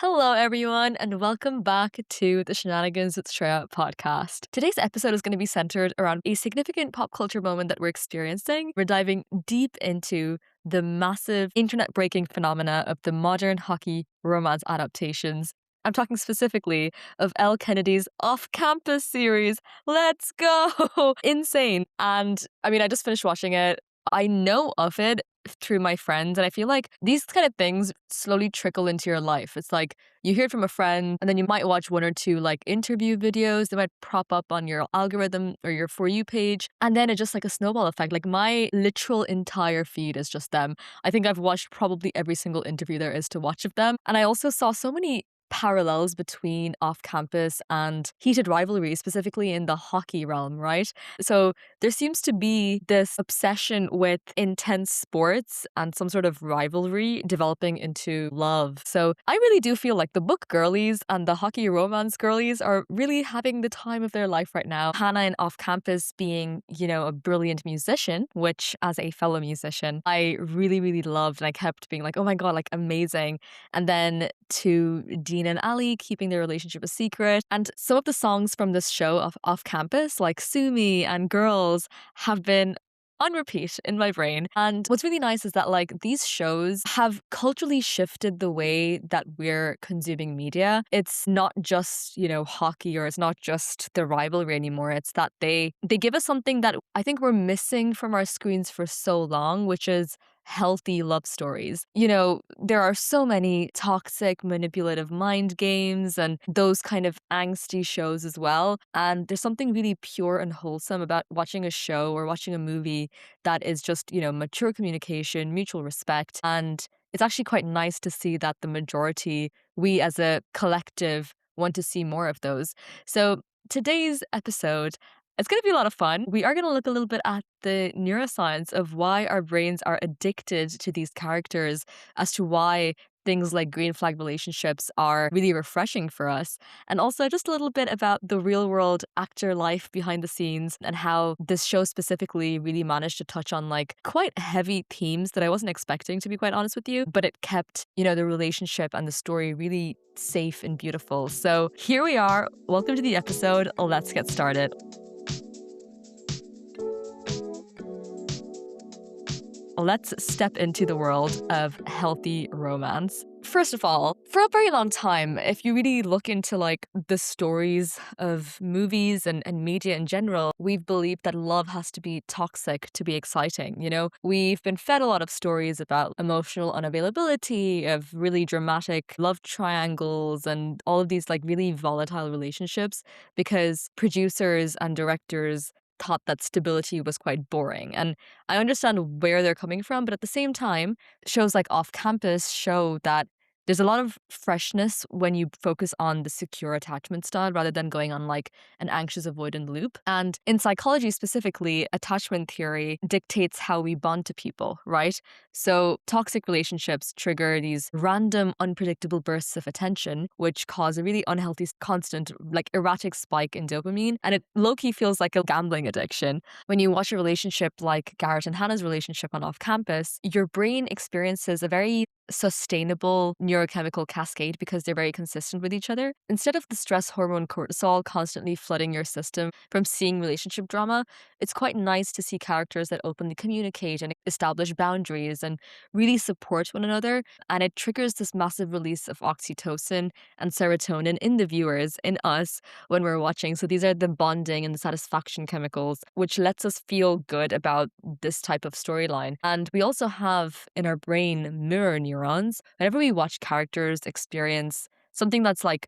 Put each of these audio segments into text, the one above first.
Hello, everyone, and welcome back to the Shenanigans with Shreya podcast. Today's episode is going to be centered around a significant pop culture moment that we're experiencing. We're diving deep into the massive internet breaking phenomena of the modern hockey romance adaptations. I'm talking specifically of Elle Kennedy's Off Campus series. Let's go! Insane. And I just finished watching it. I know of it through my friends, and I feel like these kind of things slowly trickle into your life. It's like you hear it from a friend, and then you might watch one or two like interview videos. They might prop up on your algorithm or your For You page, and then it's just like a snowball effect. Like my literal entire feed is just them. I think I've watched probably every single interview there is to watch of them. And I also saw so many parallels between off campus and heated rivalry, specifically in the hockey realm, right? So there seems to be this obsession with intense sports and some sort of rivalry developing into love. So I really do feel like the book girlies and the hockey romance girlies are really having the time of their life right now. Hannah in Off Campus being, a brilliant musician, which as a fellow musician, I really, really loved. And I kept being like, oh my God, like amazing. And then to Dean and Allie keeping their relationship a secret. And some of the songs from this show of Off Campus, like Sue Me and Girls, have been on repeat in my brain. And what's really nice is that like these shows have culturally shifted the way that we're consuming media. It's not just, hockey, or it's not just the rivalry anymore. It's that they give us something that I think we're missing from our screens for so long, which is healthy love stories. There are so many toxic, manipulative mind games and those kind of angsty shows as well. And there's something really pure and wholesome about watching a show or watching a movie that is just, mature communication, mutual respect. And it's actually quite nice to see that the majority, we as a collective, want to see more of those. So today's episode, it's going to be a lot of fun. We are going to look a little bit at the neuroscience of why our brains are addicted to these characters, as to why things like green flag relationships are really refreshing for us, and also just a little bit about the real world actor life behind the scenes and how this show specifically really managed to touch on like quite heavy themes that I wasn't expecting, to be quite honest with you, but it kept, the relationship and the story really safe and beautiful. So here we are. Welcome to the episode. Let's get started. Let's step into the world of healthy romance. First of all, for a very long time, if you really look into like the stories of movies and media in general, we've believed that love has to be toxic to be exciting. We've been fed a lot of stories about emotional unavailability, of really dramatic love triangles, and all of these like really volatile relationships because producers and directors thought that stability was quite boring. And I understand where they're coming from, but at the same time, shows like Off Campus show that there's a lot of freshness when you focus on the secure attachment style rather than going on like an anxious avoidant loop. And in psychology specifically, attachment theory dictates how we bond to people, right? So toxic relationships trigger these random, unpredictable bursts of attention, which cause a really unhealthy, constant, like erratic spike in dopamine. And it low-key feels like a gambling addiction. When you watch a relationship like Garrett and Hannah's relationship on Off Campus, your brain experiences a very sustainable neurochemical cascade because they're very consistent with each other. Instead of the stress hormone cortisol constantly flooding your system from seeing relationship drama, it's quite nice to see characters that openly communicate and establish boundaries and really support one another. And it triggers this massive release of oxytocin and serotonin in the viewers, in us, when we're watching. So these are the bonding and the satisfaction chemicals, which lets us feel good about this type of storyline. And we also have in our brain mirror neurons. Whenever we watch characters experience something that's like,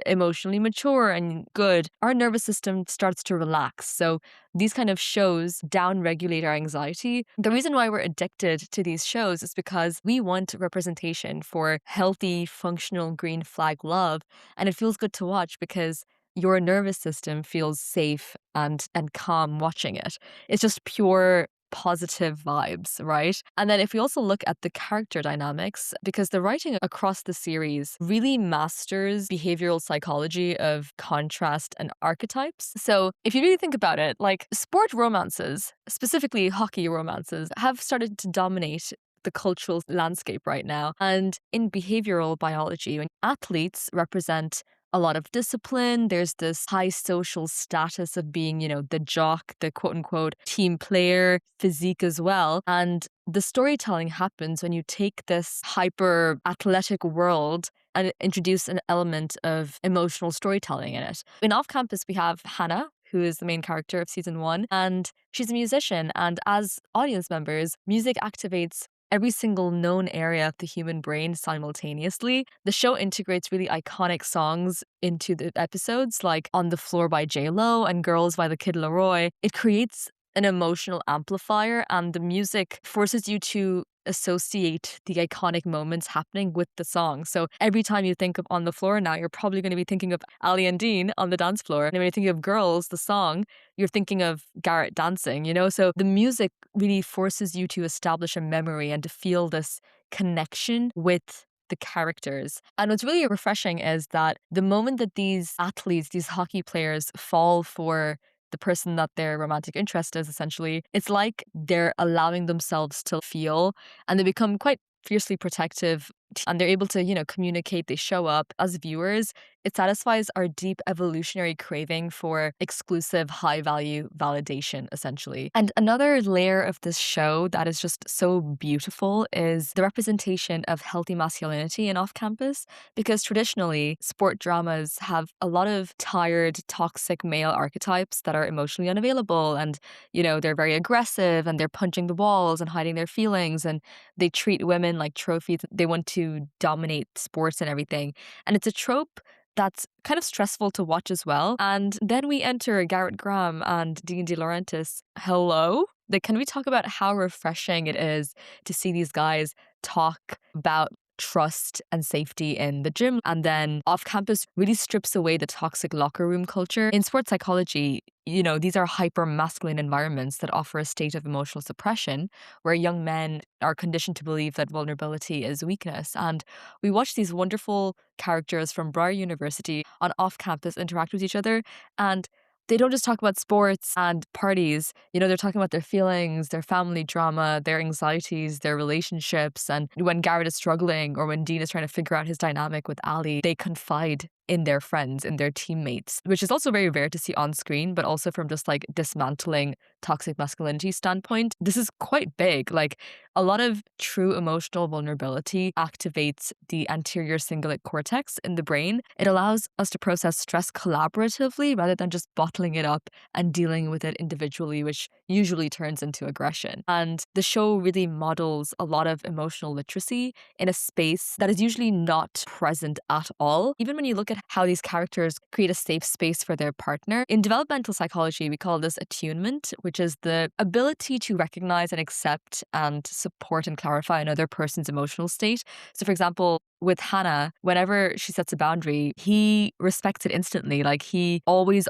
emotionally mature and good, our nervous system starts to relax. So these kind of shows down-regulate our anxiety. The reason why we're addicted to these shows is because we want representation for healthy, functional green flag love. And it feels good to watch because your nervous system feels safe and calm watching it. It's just pure positive vibes, right? And then if we also look at the character dynamics, because the writing across the series really masters behavioral psychology of contrast and archetypes. So if you really think about it, like sport romances, specifically hockey romances, have started to dominate the cultural landscape right now. And in behavioral biology, when athletes represent a lot of discipline, there's this high social status of being, the jock, the quote unquote team player, physique as well. And the storytelling happens when you take this hyper athletic world and introduce an element of emotional storytelling in it. In Off Campus, we have Hannah, who is the main character of season 1, and she's a musician. And as audience members, music activates every single known area of the human brain simultaneously. The show integrates really iconic songs into the episodes, like On the Floor by J-Lo and Girls by the Kid Laroi. It creates an emotional amplifier, and the music forces you to associate the iconic moments happening with the song. So every time you think of On the Floor now, you're probably going to be thinking of Allie and Dean on the dance floor. And when you think of Girls, the song, you're thinking of Garrett dancing, So the music really forces you to establish a memory and to feel this connection with the characters. And what's really refreshing is that the moment that these athletes, these hockey players, fall for the person that their romantic interest is, essentially, it's like they're allowing themselves to feel, and they become quite fiercely protective, and they're able to, communicate. They show up as viewers. It satisfies our deep evolutionary craving for exclusive, high-value validation, essentially. And another layer of this show that is just so beautiful is the representation of healthy masculinity in Off Campus, because traditionally, sport dramas have a lot of tired, toxic male archetypes that are emotionally unavailable, and, they're very aggressive, and they're punching the walls and hiding their feelings, and they treat women like trophies. They want to dominate sports and everything. And it's a trope that's kind of stressful to watch as well. And then we enter Garrett Graham and Dean De Laurentiis. Hello? Can we talk about how refreshing it is to see these guys talk about trust and safety in the gym? And then Off Campus really strips away the toxic locker room culture. In sports psychology, these are hyper masculine environments that offer a state of emotional suppression where young men are conditioned to believe that vulnerability is weakness. And we watch these wonderful characters from Breyer University on Off Campus interact with each other, and they don't just talk about sports and parties. They're talking about their feelings, their family drama, their anxieties, their relationships. And when Garrett is struggling, or when Dean is trying to figure out his dynamic with Allie, they confide in their friends, in their teammates, which is also very rare to see on screen, but also from just like dismantling toxic masculinity standpoint. This is quite big. Like, a lot of true emotional vulnerability activates the anterior cingulate cortex in the brain. It allows us to process stress collaboratively rather than just bottling it up and dealing with it individually, which usually turns into aggression. And the show really models a lot of emotional literacy in a space that is usually not present at all. Even when you look at how these characters create a safe space for their partner. In developmental psychology, we call this attunement, which is the ability to recognize and accept and support and clarify another person's emotional state. So, for example, with Hannah, whenever she sets a boundary, he respects it instantly. Like, he always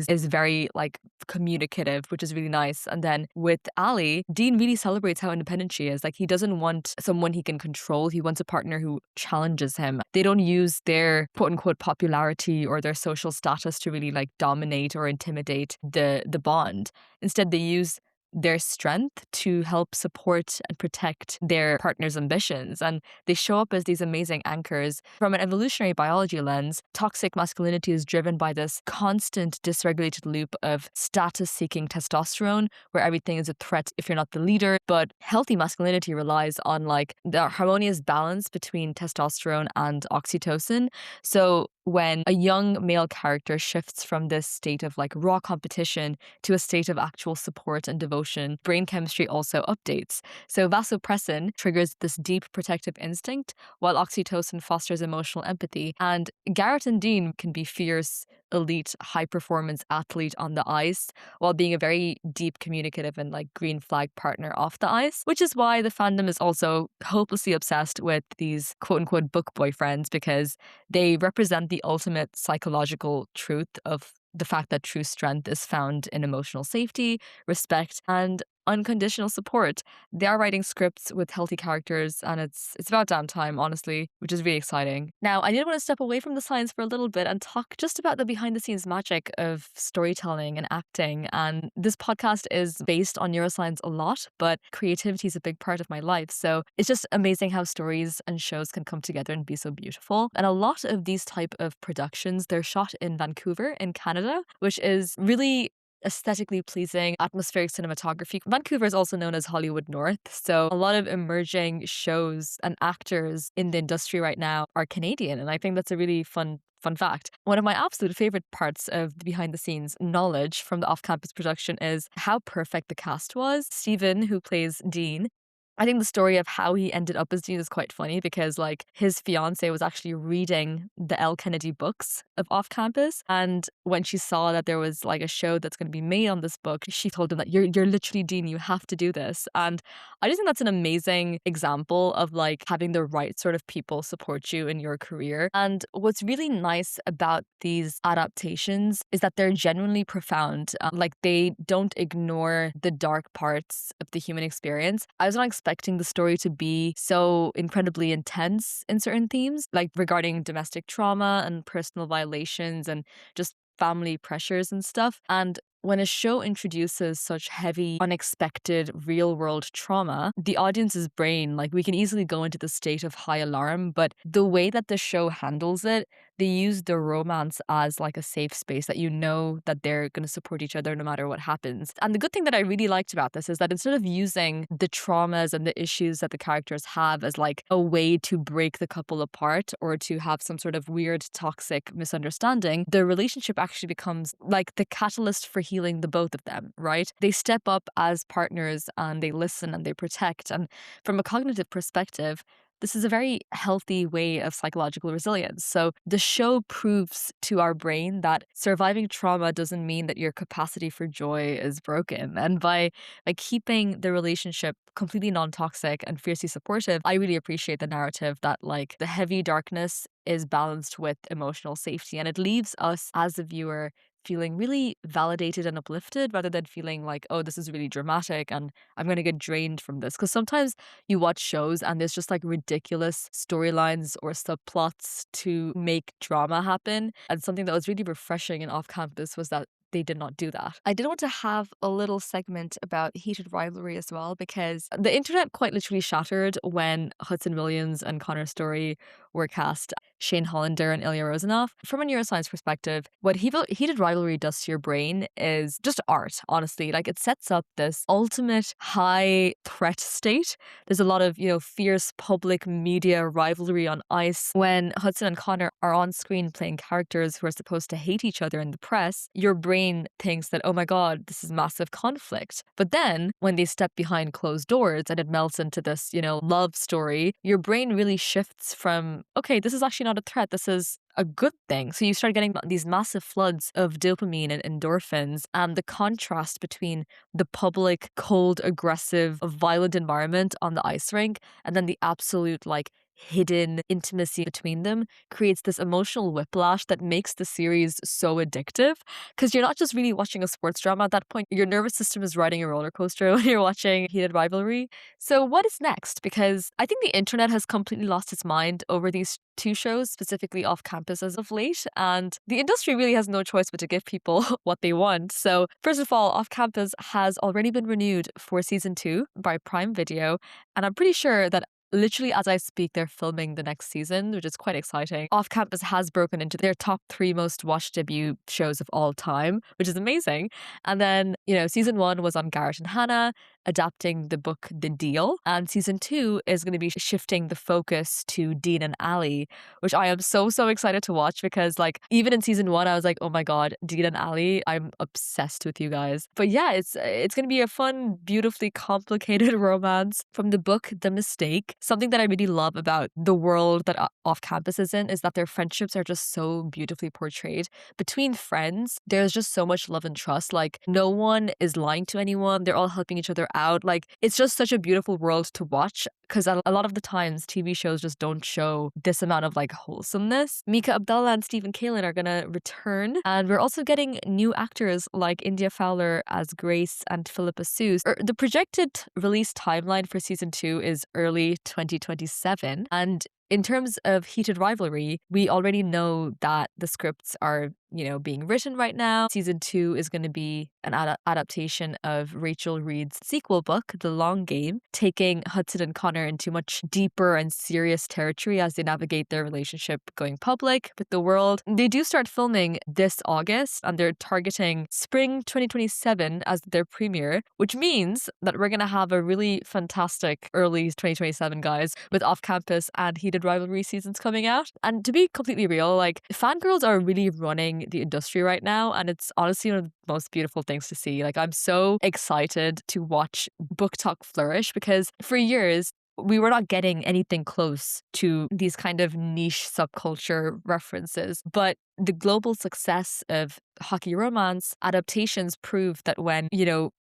is very communicative, which is really nice. And then with Allie, Dean really celebrates how independent she is. Like, he doesn't want someone he can control. He wants a partner who challenges him. They don't use their quote unquote popularity or their social status to really dominate or intimidate the bond. Instead, they use their strength to help support and protect their partner's ambitions. And they show up as these amazing anchors. From an evolutionary biology lens, toxic masculinity is driven by this constant dysregulated loop of status-seeking testosterone, where everything is a threat if you're not the leader. But healthy masculinity relies on the harmonious balance between testosterone and oxytocin. So when a young male character shifts from this state of raw competition to a state of actual support and devotion, brain chemistry also updates. So vasopressin triggers this deep protective instinct, while oxytocin fosters emotional empathy. And Garrett and Dean can be fierce, elite, high-performance athlete on the ice, while being a very deep communicative and green flag partner off the ice, which is why the fandom is also hopelessly obsessed with these quote-unquote book boyfriends, because they represent the ultimate psychological truth of the fact that true strength is found in emotional safety, respect, and unconditional support. They are writing scripts with healthy characters, and it's about damn time, honestly, which is really exciting. Now, I did want to step away from the science for a little bit and talk just about the behind the scenes magic of storytelling and acting. And this podcast is based on neuroscience a lot, but creativity is a big part of my life. So it's just amazing how stories and shows can come together and be so beautiful. And a lot of these type of productions, they're shot in Vancouver in Canada, which is really aesthetically pleasing, atmospheric cinematography. Vancouver is also known as Hollywood North, so a lot of emerging shows and actors in the industry right now are Canadian, and I think that's a really fun fact. One of my absolute favorite parts of the behind the scenes knowledge from the off-campus production is how perfect the cast was. Stephen, who plays Dean, I think the story of how he ended up as Dean is quite funny because, like, his fiance was actually reading the L. Kennedy books of Off Campus, and when she saw that there was like a show that's going to be made on this book, she told him that you're literally Dean, you have to do this. And I just think that's an amazing example of like having the right sort of people support you in your career. And what's really nice about these adaptations is that they're genuinely profound. Like, they don't ignore the dark parts of the human experience. I was not expecting the story to be so incredibly intense in certain themes, like regarding domestic trauma and personal violations and just family pressures and stuff. And when a show introduces such heavy, unexpected, real-world trauma, the audience's brain, like, we can easily go into the state of high alarm, but the way that the show handles it, they use the romance as like a safe space that you know that they're going to support each other no matter what happens. And the good thing that I really liked about this is that instead of using the traumas and the issues that the characters have as like a way to break the couple apart or to have some sort of weird, toxic misunderstanding, the relationship actually becomes like the catalyst for healing the both of them, right? They step up as partners and they listen and they protect. And from a cognitive perspective, this is a very healthy way of psychological resilience. So the show proves to our brain that surviving trauma doesn't mean that your capacity for joy is broken. And by keeping the relationship completely non-toxic and fiercely supportive, I really appreciate the narrative that like the heavy darkness is balanced with emotional safety. And it leaves us as the viewer feeling really validated and uplifted rather than feeling like, oh, this is really dramatic and I'm going to get drained from this. Because sometimes you watch shows and there's just like ridiculous storylines or subplots to make drama happen. And something that was really refreshing in Off Campus was that they did not do that. I did want to have a little segment about heated rivalry as well, because the internet quite literally shattered when Hudson Williams and Connor Story were cast Shane Hollander and Ilya Rozanov. From a neuroscience perspective, what heated rivalry does to your brain is just art, honestly. Like, it sets up this ultimate high threat state. There's a lot of, fierce public media rivalry on ice. When Hudson and Connor are on screen playing characters who are supposed to hate each other in the press, your brain thinks that, oh my God, this is massive conflict. But then when they step behind closed doors and it melts into this, love story, your brain really shifts from, okay, this is actually not a threat. This is a good thing. So you start getting these massive floods of dopamine and endorphins, and the contrast between the public, cold, aggressive, violent environment on the ice rink and then the absolute hidden intimacy between them creates this emotional whiplash that makes the series so addictive, because you're not just really watching a sports drama at that point. Your nervous system is riding a roller coaster when you're watching heated rivalry. So what is next? Because I think the internet has completely lost its mind over these two shows, specifically Off Campus, as of late, and the industry really has no choice but to give people what they want. So first of all, Off Campus has already been renewed for season 2 by Prime Video, and I'm pretty sure that literally as I speak, they're filming the next season, which is quite exciting. Off Campus has broken into their top 3 most watched debut shows of all time, which is amazing. And then, season 1 was on Garrett and Hannah, adapting the book The Deal. And season 2 is going to be shifting the focus to Dean and Allie, which I am so excited to watch, because even in season 1, I was like, oh my God, Dean and Allie, I'm obsessed with you guys. But yeah, it's going to be a fun, beautifully complicated romance from the book The Mistake. Something that I really love about the world that Off Campus is in is that their friendships are just so beautifully portrayed. Between friends, there's just so much love and trust. Like, no one is lying to anyone. They're all helping each other out. Like, it's just such a beautiful world to watch because a lot of the times TV shows just don't show this amount of like wholesomeness. Mika Abdullah and Stephen Kalin are gonna return, and we're also getting new actors like India Fowler as Grace and Philippa Sue. The projected release timeline for season 2 is early 2027, and in terms of Heated Rivalry, we already know that the scripts are, being written right now. Season 2 is going to be an adaptation of Rachel Reid's sequel book, The Long Game, taking Hudson and Connor into much deeper and serious territory as they navigate their relationship going public with the world. They do start filming this August, and they're targeting spring 2027 as their premiere, which means that we're going to have a really fantastic early 2027, guys, with Off Campus and Heated Rivalry seasons coming out. And to be completely real, like, fangirls are really running the industry right now, and it's honestly one of the most beautiful things to see. Like, I'm so excited to watch BookTok flourish because for years we were not getting anything close to these kind of niche subculture references. But the global success of hockey romance adaptations prove that when,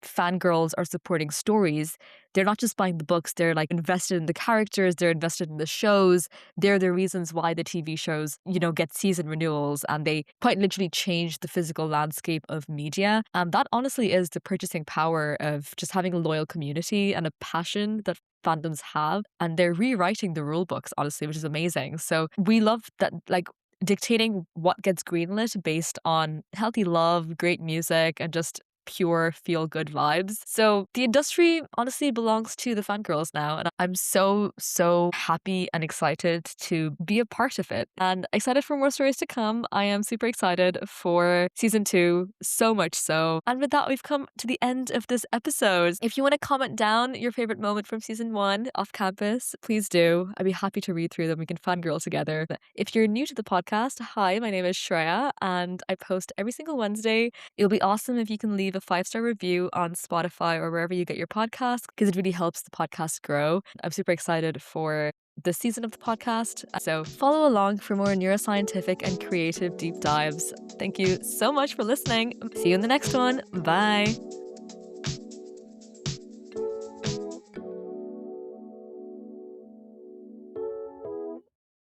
fangirls are supporting stories, they're not just buying the books, they're like invested in the characters, they're invested in the shows. They're the reasons why the TV shows, get season renewals, and they quite literally change the physical landscape of media. And that honestly is the purchasing power of just having a loyal community and a passion that fandoms have, and they're rewriting the rule books, honestly, which is amazing. So we love that, like, dictating what gets greenlit based on healthy love, great music, and just pure feel-good vibes. So the industry honestly belongs to the fangirls now, and I'm so happy and excited to be a part of it, and excited for more stories to come. I am super excited for season 2, so much so. And with that, we've come to the end of this episode. If you want to comment down your favorite moment from season 1 Off Campus, please do. I'd be happy to read through them. We can fangirl together. If you're new to the podcast, hi, my name is Shreya, and I post every single Wednesday. It'll be awesome if you can leave a 5-star review on Spotify or wherever you get your podcasts, because it really helps the podcast grow. I'm super excited for this season of the podcast, so follow along for more neuroscientific and creative deep dives. Thank you so much for listening. See you in the next one. Bye.